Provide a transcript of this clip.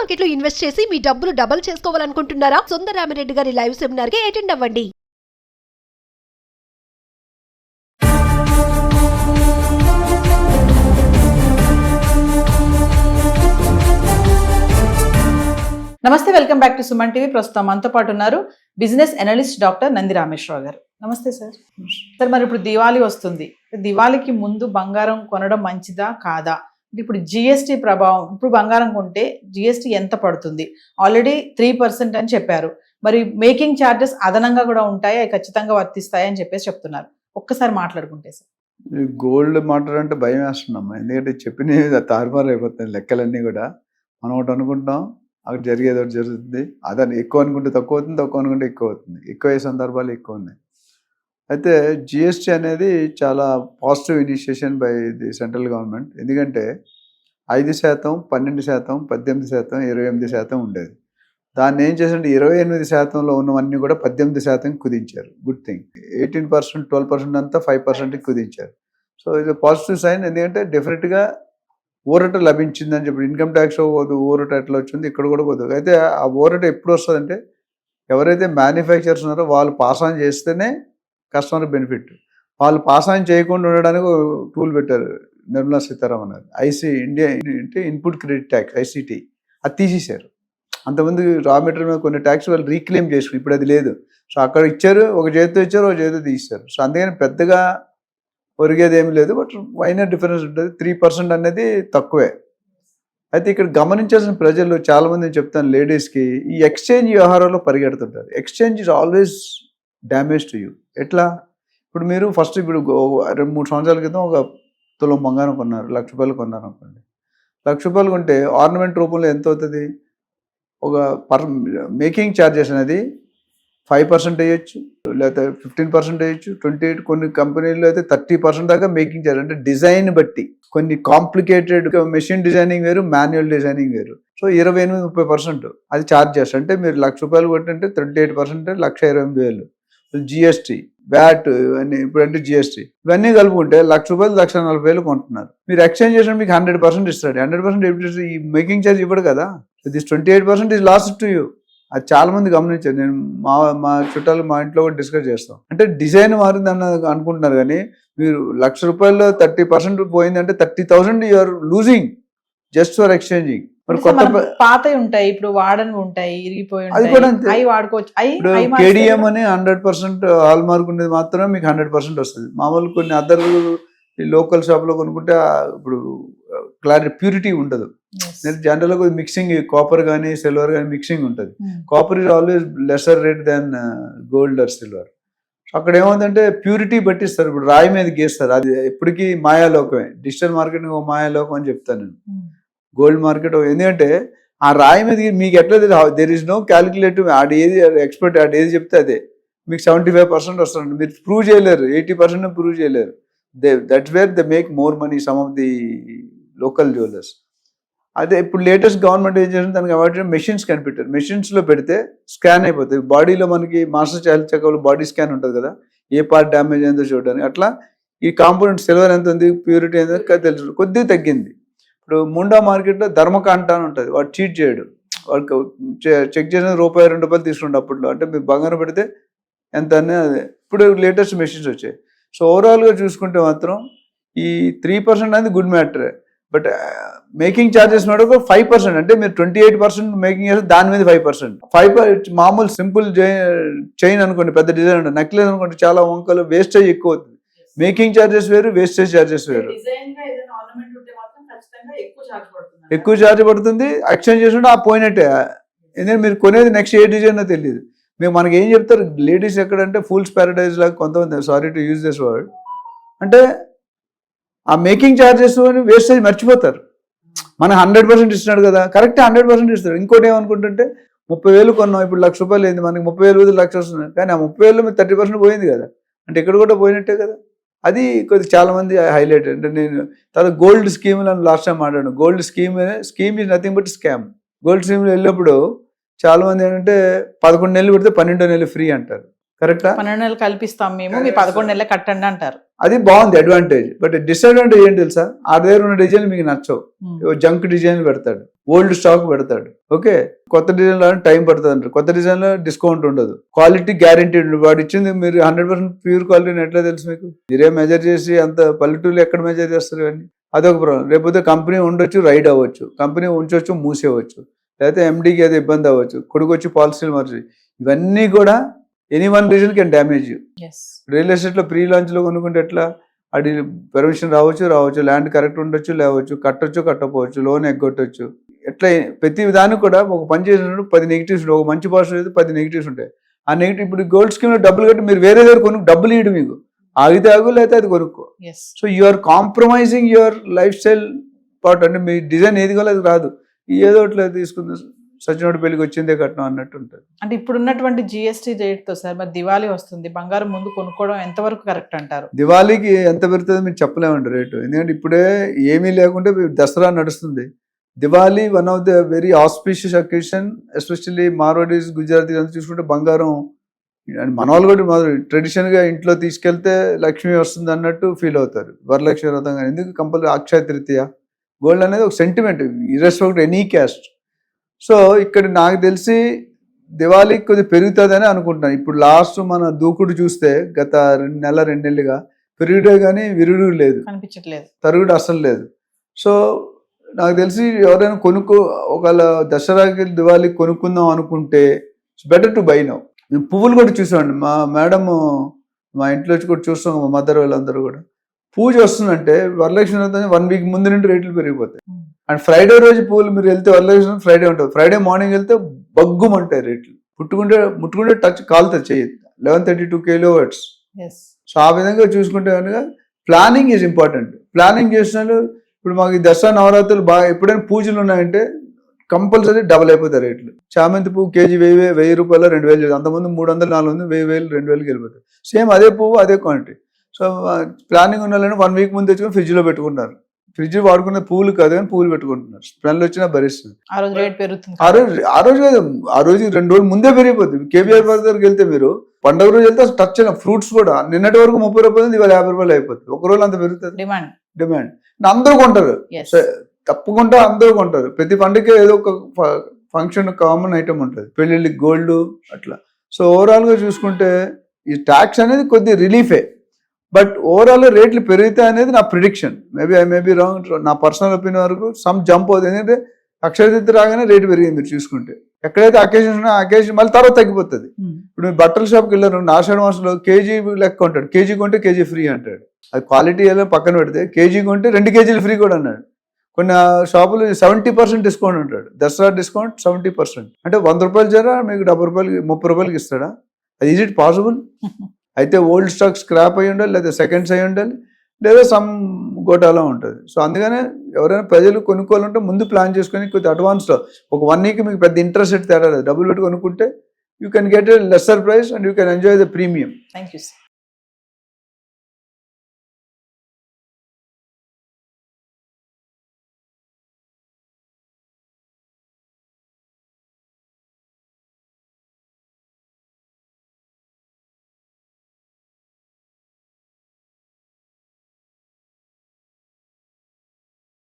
Market లో invest చేసి మీ డబ్బులు డబుల్ చేసుకోవాలనుకుంటున్నారా? సుందరరామిరెడ్డి గారి లైవ్ సెమినార్ కి అటెండ్ అవ్వండి. నమస్తే, welcome back to Suman TV. ప్రస్తుతం మనతో పాటు ఉన్నారు business analyst doctor Nandi Rameshwar Rao గారు. నమస్తే సార్. సార్, మరి ఇప్పుడు దివాళీ వస్తుంది. దివాళీకి ముందు బంగారం కొనడం మంచిదా కాదా? ఇప్పుడు జిఎస్టీ ప్రభావం, ఇప్పుడు బంగారం కొంటే జిఎస్టీ ఎంత పడుతుంది? ఆల్రెడీ 3% అని చెప్పారు. మరి మేకింగ్ ఛార్జెస్ అదనంగా కూడా ఉంటాయి, అవి ఖచ్చితంగా వర్తిస్తాయి అని చెప్పేసి చెప్తున్నారు. ఒక్కసారి మాట్లాడుకుంటే సార్. గోల్డ్ మాట్లాడంటే భయం వేస్తున్నాం, ఎందుకంటే చెప్పిన తారుమారు అయిపోతుంది లెక్కలన్నీ కూడా. మనం ఒకటి అనుకుంటాం, అక్కడ జరిగేది ఒకటి జరుగుతుంది. అదని ఎక్కువ అనుకుంటే తక్కువ అవుతుంది, తక్కువ అనుకుంటే ఎక్కువ అవుతుంది. ఎక్కువ అయ్యే సందర్భాలు ఎక్కువ ఉన్నాయి. అయితే జిఎస్టీ అనేది చాలా positive initiation by the central government. ఎందుకంటే 5%, 12%, 18%, 28% ఉండేది. దాన్ని ఏం చేసింటే 28%లో ఉన్నవన్నీ కూడా 18% కుదించారు. Good thing. 18%, 12% అంతా 5% కుదించారు. సో ఇది పాజిటివ్ సైన్. ఎందుకంటే డెఫినెట్గా ఊరట లభించిందని చెప్పి ఇన్కమ్ ట్యాక్స్ ఊరట ఎట్లా వచ్చింది, ఇక్కడ కూడా కొద్దిగా. అయితే ఆ ఊరట ఎప్పుడు వస్తుందంటే ఎవరైతే మ్యానుఫ్యాక్చర్స్ ఉన్నారో వాళ్ళు పాస్ ఆన్ చేస్తేనే కస్టమర్ బెనిఫిట్. వాళ్ళు పాస్ ఆన్ చేయకుండా ఉండడానికి టూల్ పెట్టారు నిర్మలా సీతారామన్ గారు. ఇండియా అంటే ఇన్పుట్ క్రెడిట్ ట్యాక్స్, ఐసిటి, అది తీసేశారు. అంతకుముందు రా మెటీరియల్ మీద కొన్ని ట్యాక్స్ వాళ్ళు రీక్లెయిమ్ చేసుకుని, ఇప్పుడు అది లేదు. సో అక్కడ ఇచ్చారు, ఒక చేతితో ఇచ్చారు, ఒక చేతితో తీశారు. సో అందుకని పెద్దగా ఒరిగేది ఏమి లేదు. బట్ మైనర్ డిఫరెన్స్ ఉంటుంది. 3% అనేది తక్కువే. అయితే ఇక్కడ గమనించాల్సిన ప్రజలు చాలామంది చెప్తాను, లేడీస్కి ఈ ఎక్స్చేంజ్ వ్యవహారాల్లో పరిగెడుతుంటారు. Exchange is always damage to you. ఎట్లా? ఇప్పుడు మీరు ఫస్ట్ ఇప్పుడు 2-3 సంవత్సరాల క్రితం ఒక తులం బంగారం కొన్నారు, ₹1,00,000 కొన్నారు అనుకోండి. ₹1,00,000 కొంటే ఆర్నమెంట్ రూపంలో ఎంత అవుతుంది? ఒక మేకింగ్ ఛార్జెస్ అనేది 5% వేయచ్చు, లేకపోతే 15% వేయచ్చు, 28, కొన్ని కంపెనీల్లో అయితే 30% దాకా మేకింగ్ ఛార్జ్. అంటే డిజైన్ బట్టి కొన్ని కాంప్లికేటెడ్ మెషిన్ డిజైనింగ్ వేరు, మాన్యువల్ డిజైనింగ్ వేరు. సో 28-30% అది ఛార్జ్ చేస్తారు. అంటే మీరు ₹1,00,000 కొట్టింటే 38% ₹1,28,000. జిఎస్టీ, వ్యాట్, ఇవన్నీ ఇప్పుడంటే జిఎస్టీ, ఇవన్నీ కలుపుకుంటే ₹1,00,000 ₹1,40,000 కొంటున్నారు. మీరు ఎక్స్చేంజ్ చేసిన మీకు 100% ఇస్తాడు. 100% ఈ మేకింగ్ ఛార్జ్ ఇవ్వడు కదా. This 28% is lost to you. అది చాలా మంది గమనించారు. నేను మా చుట్టాలు మా ఇంట్లో కూడా డిస్కస్ చేస్తాం. అంటే డిజైన్ మారింది అనుకుంటున్నారు, కానీ మీరు ₹1,00,000 30% పోయిందంటే 30,000 you're losing just for exchanging. మరి కొత్త పాతవి ఉంటాయి, ఇప్పుడు వాడని ఉంటాయి, ఇరిగిపోయి అది కూడా అవి వాడుకోవచ్చు. ఇప్పుడు కేడిఎం అని 100% హాల్ మార్క్ ఉండేది మాత్రమే మీకు 100% వస్తుంది. మామూలు కొన్ని అదర్ లోకల్ షాప్ లో కొనుక్కుంటే ఇప్పుడు క్లారిటీ, ప్యూరిటీ ఉండదు. జనరల్గా మిక్సింగ్, కాపర్ కానీ సిల్వర్ కానీ మిక్సింగ్ ఉంటుంది. Copper is always lesser rate than gold or silver. అక్కడ ఏముందంటే ప్యూరిటీ బట్టిస్తారు. ఇప్పుడు రాయి మీద గీస్తారు, అది ఎప్పటికీ మాయాలోకమే. డిజిటల్ మార్కెటింగ్ ఒక మాయాలోకం అని చెప్తాను నేను. గోల్డ్ మార్కెట్ ఎందుకంటే ఆ రాయి మీద మీకు ఎట్లా దెర్ ఈస్ నో క్యాలిక్యులేటివ్. ఆడేది ఎక్స్పర్ట్, ఆడేది చెప్తే అదే మీకు 75% వస్తుంది. మీరు ప్రూవ్ చేయలేరు, 80% ప్రూవ్ చేయలేరు. That's where they make more money, some of the local jewellers. అదే ఇప్పుడు లేటెస్ట్ గవర్నమెంట్ ఏం చేసింది, దానికి అవాయిడ్ మెషిన్స్ కనిపెట్టారు. మెషిన్స్లో పెడితే స్కాన్ అయిపోతుంది. బాడీలో మనకి మాస్టర్ చైల్డ్ చెకప్లో బాడీ స్కాన్ ఉంటుంది కదా, ఏ పార్ట్ డ్యామేజ్ అయిందో చూడడానికి. అట్లా ఈ కాంపోనెంట్ సిల్వర్ ఎంత ఉంది, ప్యూరిటీ ఎంత తెలుసు, కొద్దిగా తగ్గింది. ఇప్పుడు ముండా మార్కెట్లో ధర్మకాంట అని ఉంటుంది, వాడు చీట్ చేయడు. వాడికి చెక్ చేసిన ₹1-2 తీసుకుంటే అప్పట్లో. అంటే మీరు బంగారం పెడితే ఎంత అనేది అదే. ఇప్పుడు లేటెస్ట్ మెషిన్స్ వచ్చాయి. సో ఓవరాల్గా చూసుకుంటే మాత్రం ఈ 3% అనేది గుడ్ మ్యాటరే. బట్ మేకింగ్ ఛార్జెస్ మటుకు 5%. అంటే మీరు 28% మేకింగ్ చేస్తే దాని మీద 5%. మామూలు సింపుల్ చైన్ అనుకోండి, పెద్ద డిజైన్ ఉంటుంది. నెక్లెస్ అనుకోండి, చాలా వంకలు, వేస్టేజ్ ఎక్కువ అవుతుంది. మేకింగ్ ఛార్జెస్ వేరు, వేస్టేజ్ ఛార్జెస్ వేరు. ఎక్కువ ఛార్జ్ పడుతుంది. ఎక్స్చేంజ్ చేసుకుంటే ఆ పోయినట్టే. ఎందుకంటే మీరు కొనేది నెక్స్ట్ ఏ డిజైన్ తెలియదు. మీకు మనకి ఏం చెప్తారు లేడీస్ ఎక్కడంటే ఫూల్స్ ప్యారడైజ్ లాగా కొంతమంది, sorry to use this word, అంటే ఆ మేకింగ్ ఛార్జెస్ వేస్టేజ్ మర్చిపోతారు. మనకు 100% ఇస్తున్నాడు కదా, కరెక్ట్ 100% ఇస్తాడు. ఇంకోటి ఏమనుకుంటుంటే 30,000 కొన్నాం, ఇప్పుడు ₹1,00,000 అయింది, మనకి 30,000 1,00,000 వస్తుంది. కానీ ఆ 30,000 మీద 30% పోయింది కదా, అంటే ఇక్కడ కూడా పోయినట్టే కదా. అది కొద్దిగా చాలా మంది హైలైట్. అంటే నేను తర్వాత గోల్డ్ స్కీమ్లు అని లాస్ట్ టైం మాట్లాడాను. Gold scheme is nothing but scam. Gold స్కీమ్లో వెళ్ళినప్పుడు చాలా మంది ఏంటంటే 11 నెలలు పెడితే 12వ నెలలు ఫ్రీ అంటారు. కరెక్టా? 12 నెలలు కల్పిస్తాం మేము, మీ 11 నెలలు కట్టండి అంటారు. అది బాగుంది అడ్వాంటేజ్. బట్ డిసడ్వాంటేజ్ ఏంటి తెలుసా, ఆ దగ్గర ఉన్న డిజైన్లు మీకు నచ్చవు. జంక్ డిజైన్లు పెడతాడు, ఓల్డ్ స్టాక్ పెడతాడు. ఓకే, కొత్త డిజైన్లో టైం పడుతుంది అంటారు, కొత్త డిజైన్లో డిస్కౌంట్ ఉండదు, క్వాలిటీ గ్యారంటీ ఉండదు. వాడు ఇచ్చింది మీరు 100% ప్యూర్ క్వాలిటీని ఎట్లా తెలుసు మీకు? మీరే మెజర్ చేసి అంత పల్లెటూరులో ఎక్కడ మెజర్ చేస్తారు ఇవన్నీ? అదొక ప్రాబ్లం. లేకపోతే కంపెనీ ఉండొచ్చు, రైడ్ అవ్వచ్చు, కంపెనీ ఉంచవచ్చు, మూసేవచ్చు, లేకపోతే ఎండీకి అది ఇబ్బంది అవ్వచ్చు, కొడుకు వచ్చి పాలసీలు మార్చి, ఇవన్నీ కూడా any one reason can damage you. Real ఎస్టేట్లో ప్రీ లాంచ్లో కొనుక్కుంటే ఎట్లా, అది పర్మిషన్ రావచ్చు, ల్యాండ్ కరెక్ట్ ఉండొచ్చు, లేవచ్చు, కట్టొచ్చు, కట్టకపోవచ్చు, లోన్ ఎగ్గొట్టచ్చు. ఎట్లా ప్రతి దానికి కూడా ఒక పని చేసినప్పుడు 10 నెగిటివ్స్ ఉంటాయి, ఒక మంచి పాజిటివ్ అయితే 10 నెగిటివ్స్ ఉంటాయి. ఆ నెగిటివ్ ఇప్పుడు గోల్డ్ స్కీమ్లో డబ్బులు కట్టి మీరు వేరే దగ్గర కొనుక్కు డబ్బులు ఇవ్వడు మీకు, ఆగితే ఆగు లేకపోతే అది కొనుక్కో. So you're compromising your lifestyle part. అంటే మీ డిజైన్ ఏది కాదు అది రాదు, ఏదో ఒకటి తీసుకుంది సచినోడి పెళ్లికి వచ్చిందే కట్నం అన్నట్టు ఉంటుంది. అంటే ఇప్పుడు ఉన్నటువంటి జిఎస్టీ రేట్ తో సార్ మరి దివాళీ వస్తుంది, బంగారం ముందు కొనుక్కోవడం ఎంతవరకు కరెక్ట్ అంటారు? దివాళీకి ఎంత పెరుగుతుందో మీరు చెప్పలేమండి రేటు, ఎందుకంటే ఇప్పుడే ఏమీ లేకుంటే దసరా నడుస్తుంది. Diwali one of the very auspicious occasion, especially Marwaris, Gujaratis అంతా చూసుకుంటే బంగారం మన వాళ్ళు కూడా ట్రెడిషనల్ గా ఇంట్లో తీసుకెళ్తే లక్ష్మి వస్తుంది అన్నట్టు ఫీల్ అవుతారు. వరలక్ష్మి వ్రతం కానీ ఎందుకు కంపల్సరీ అక్షయ తృతీయ, గోల్డ్ అనేది ఒక సెంటిమెంట్ ఇర్రెస్పెక్ట్ ఎనీ క్యాస్ట్. సో ఇక్కడ నాకు తెలిసి దివాళీకి కొద్దిగా పెరుగుతుందని అనుకుంటున్నాను. ఇప్పుడు లాస్ట్ మన దూకుడు చూస్తే గత 2 నెలలుగా పెరుగుడే కానీ విరుగుడు లేదు, కనిపించట్లేదు, తరుగుడు అసలు లేదు. సో నాకు తెలిసి ఎవరైనా ఒకవేళ దసరాకి దివాళీకి కొనుక్కుందాం అనుకుంటే it's better to buy now. మేము పువ్వులు కూడా చూసామండి, మా మేడం మా ఇంట్లో వచ్చి కూడా చూస్తాం, మా మదర్ వాళ్ళందరూ కూడా పూజ వస్తుందంటే వరలక్ష్మి 1 వీక్ ముందు నుండి రేట్లు పెరిగిపోతాయి. అండ్ ఫ్రైడే రోజు పూలు మీరు వెళ్తే వరలక్ష్మి ఫ్రైడే ఉంటుంది, ఫ్రైడే మార్నింగ్ వెళ్తే బగ్గుమంటాయి రేట్లు, ముట్టుకుంటే టచ్ కాలుతుంది చేయదు, 1132 kW. సో ఆ విధంగా చూసుకుంటే కనుక ప్లానింగ్ ఈజ్ ఇంపార్టెంట్. ప్లానింగ్ చేసిన ఇప్పుడు మాకు ఈ దసరా నవరాత్రులు బాగా ఎప్పుడైనా పూజలు ఉన్నాయంటే కంపల్సరీ డబల్ అయిపోతాయి రేట్లు. చామంతి పువ్వు కేజీ 1000 రూపాయలు 2000, అంతకుముందు 300, 400, 1000, 2000 వెళ్ళిపోతాయి. సేమ్ అదే పువ్వు అదే క్వాంటిటీ. సో ప్లానింగ్ ఉన్న 1 వీక్ ముందు తెచ్చుకొని ఫ్రిడ్జ్లో పెట్టుకుంటారు. ఫ్రిడ్జ్ వాడుకునే పూలు కాదు కానీ పూలు పెట్టుకుంటున్నారు, స్మెల్ వచ్చినా భరిస్తుంది. ఆ రోజు రేట్ పెరుగుతుంది, ఆ రోజు 2 రోజులు ముందే పెరిగిపోతుంది. కేబీఆర్ దగ్గరికి వెళ్తే మీరు పండుగ రోజు వెళ్తే టచ్ అయిన ఫ్రూట్స్ కూడా నిన్నటి వరకు 30 రూపాయలు ఇవాళ 50 రూపాయలు అయిపోతుంది. ఒక రోజు అంత పెరుగుతుంది డిమాండ్. అందరూ కొంటారు, తప్పకుండా అందరూ కొంటారు. ప్రతి పండుగ ఏదో ఒక ఫంక్షన్ కామన్ ఐటమ్ ఉంటుంది, పెళ్ళిళ్ళకి గోల్డ్ అట్లా. సో ఓవరాల్ గా చూసుకుంటే ఈ ట్యాక్స్ అనేది కొద్ది రిలీఫే, బట్ ఓవరాల్ రేట్లు పెరుగుతాయి అనేది నా prediction. I may be wrong, నా పర్సనల్ ఒపీనియన్ వరకు సమ్ జంప్ అవుతుంది. ఎందుకంటే అక్షయ తృతీయ రాగానే రేటు పెరిగింది మీరు చూసుకుంటే, ఎక్కడైతే అకేషన్ ఉన్నా అకేషన్ మళ్ళీ తర్వాత తగ్గిపోతుంది. ఇప్పుడు మీరు బట్టల షాప్కి వెళ్ళారు, ఆషాఢ మాసంలో కేజీ లెక్క ఉంటాడు, కేజీ కొంటే కేజీ ఫ్రీ అంటాడు. అది క్వాలిటీ ఎలా పక్కన పెడితే కేజీ కొంటే 2 కేజీలు ఫ్రీ కూడా అన్నాడు. కొన్ని షాపులు 70% డిస్కౌంట్ ఉంటాడు, దసరా డిస్కౌంట్ 70%. అంటే 100 రూపాయలు జర మీకు 70 రూపాయలకి 30 రూపాయలకి ఇస్తాడా? అది ఈజ్ ఇట్ పాసిబుల్? అయితే ఓల్డ్ స్టాక్ స్క్రాప్ అయ్యి ఉండాలి, లేదా సెకండ్స్ అయ్యి ఉండాలి, లేదా సమ్ గోటాలో ఉంటుంది. సో అందుకనే ఎవరైనా ప్రజలు కొనుక్కోవాలంటే ముందు ప్లాన్ చేసుకొని కొద్దిగా అడ్వాన్స్లో ఒక 1 వీక్ మీకు పెద్ద ఇంట్రెస్ట్ తేడా లేదు, డబ్బులు పెట్టి కొనుక్కుంటే you can get a lesser price and you can enjoy the premium. Thank you sir.